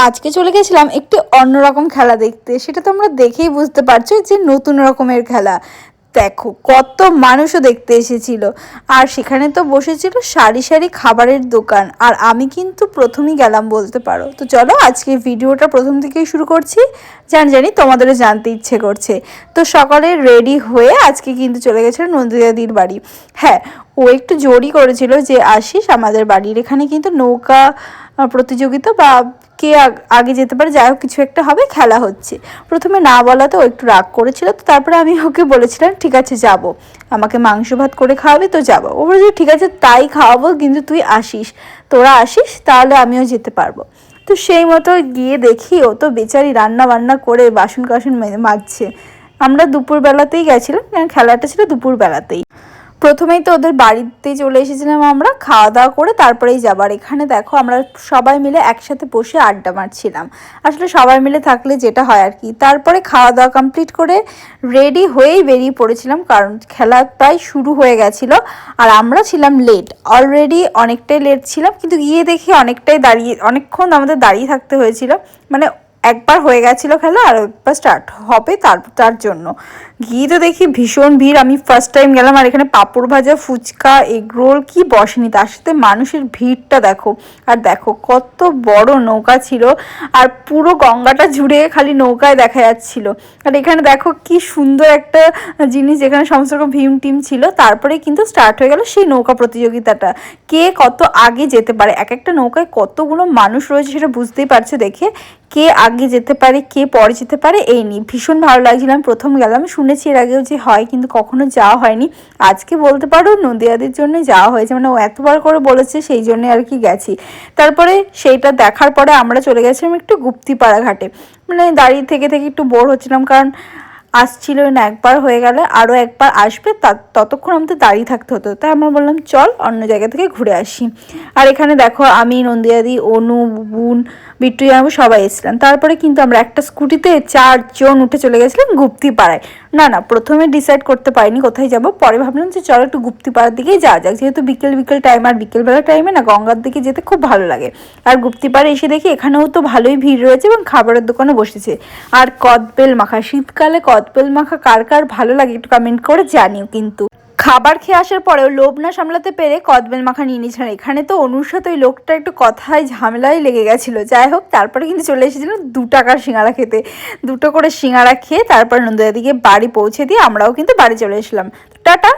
আজকে চলে গেছিলাম একটি অন্যরকম খেলা দেখতে। সেটা তোমরা দেখেই বুঝতে পারছো যে নতুন রকমের খেলা। দেখো কত মানুষও দেখতে এসেছিল, আর সেখানে তো বসেছিল সারি সারি খাবারের দোকান। আর আমি কিন্তু প্রথমেই গেলাম বলতে পারো। তো চলো আজকে ভিডিওটা প্রথম থেকেই শুরু করছি, জানি তোমাদেরও জানতে ইচ্ছে করছে। তো সকালে রেডি হয়ে আজকে কিন্তু চলে গেছিলো নন্দিতাদির বাড়ি। হ্যাঁ, ও একটু জোরই করেছিল যে আসিস আমাদের বাড়ির এখানে কিন্তু নৌকা প্রতিযোগিতা বা কে আগে যেতে পারে, যাই হোক কিছু একটা হবে, খেলা হচ্ছে। প্রথমে না বলাতে ও একটু রাগ করেছিল। তো তারপরে আমি ওকে বলেছিলাম ঠিক আছে যাব, আমাকে মাংস ভাত করে খাওয়াবে তো যাবো। ও বলেছে ঠিক আছে তাই খাওয়াবো, কিন্তু তুই আসিস, তোরা আসিস তাহলে আমিও যেতে পারবো। তো সেই মতো গিয়ে দেখি ও তো বেচারি রান্না বান্না করে বাসন কাসন মাজছে। আমরা দুপুরবেলাতেই গেছিলাম, খেলাটা ছিল দুপুরবেলাতেই। প্রথমেই তো ওদের বাড়িতে চলে এসেছিলাম আমরা, খাওয়া দাওয়া করে তারপরেই যাবার। এখানে দেখো আমরা সবাই মিলে একসাথে বসে আড্ডা মারছিলাম। আসলে সবাই মিলে থাকলে যেটা হয় আর কি। তারপরে খাওয়া দাওয়া কমপ্লিট করে রেডি হয়েই বেরিয়ে পড়েছিলাম, কারণ খেলা প্রায় শুরু হয়ে গেছিলো। আর আমরা ছিলাম লেট, অলরেডি অনেকটাই লেট ছিলাম, কিন্তু গিয়ে দেখি অনেকক্ষণ আমাদের দাঁড়িয়ে থাকতে হয়েছিল। মানে একবার হয়ে গেছিলো খেলা, আর একবার স্টার্ট হবে তার জন্য গিয়ে তো দেখি ভীষণ ভিড়। আমি ফার্স্ট টাইম গেলাম, আর এখানে পাঁপড় ভাজা, ফুচকা, এগরোল কি বসেনি, তার সাথে মানুষের ভিড়টা দেখো। আর দেখো কত বড় নৌকা ছিল, আর পুরো গঙ্গাটা জুড়ে খালি নৌকায় দেখা যাচ্ছিল। আর এখানে দেখো কি সুন্দর একটা জিনিস, যেখানে সমস্ত রকম ভীম টিম ছিল। তারপরে কিন্তু স্টার্ট হয়ে গেল সেই নৌকা প্রতিযোগিতাটা, কে কত আগে যেতে পারে। এক একটা নৌকায় কতগুলো মানুষ রয়েছে সেটা বুঝতেই পারছো দেখে, কে আগে যেতে পারে কে পরে যেতে পারে এই নিয়ে ভীষণ ভালো লাগছিল। আমি প্রথম গেলাম, শুনেছি এর আগেও যে হয়, কিন্তু কখনো যাওয়া হয়নি। আজকে বলতে পারো নদিয়াদের জন্য যাওয়া হয়েছে, মানে ও এতবার করে বলেছে সেই জন্যে আর কি গেছি। তারপরে সেইটা দেখার পরে আমরা চলে গেছিলাম একটু গুপ্তিপাড়া ঘাটে। মানে দাঁড়িয়ে থেকে থেকে একটু বোর হচ্ছিলাম, কারণ আসছিল না, একবার হয়ে গেলে আরও একবার আসবে, ততক্ষণ আমাদের দাঁড়িয়ে থাকতে হতো। তাই আমরা বললাম চল অন্য জায়গা থেকে ঘুরে আসি। আর এখানে দেখো আমি, নন্দিয়াদি, অনু, বুন, বিট্টু জানাবো সবাই এসেছিলাম। তারপরে কিন্তু আমরা একটা স্কুটিতে 4 জন উঠে চলে গেছিলাম গুপ্তিপাড়ায়। না প্রথমে ডিসাইড করতে পারিনি কোথায় যাব, পরে ভাবলাম যে চলো একটু গুপ্তিপাড়ার দিকেই যাওয়া যাক, যেহেতু বিকেল টাইম, আর বিকেলবেলা টাইমে না গঙ্গার দিকে যেতে খুব ভালো লাগে। আর গুপ্তিপাড়ে এসে দেখি এখানেও তো ভালোই ভিড় রয়েছে এবং খাবারের দোকানে বসেছে। আর কদবেল মাখা, শীতকালে কদবেল মাখা কার কার ভালো লাগে একটু কমেন্ট করে জানিও। কিন্তু খাবার খেয়ে আসার পরেও লোভ না সামলাতে পেরে কদবেল মাখা নিয়ে নিয়েছিলাম। এখানে তো অনুর সাথে ওই লোকটা একটু কথায় ঝামেলাই লেগে গেছিলো। যাই হোক তারপরে কিন্তু চলে এসেছিলাম 2 টাকার সিঙ্গাড়া খেতে। 2টো করে সিঙ্গাড়া খেয়ে তারপর নন্দিয়াদিকে বাড়ি পৌঁছে দিয়ে আমরাও কিন্তু বাড়ি চলে এসলাম। টাটা।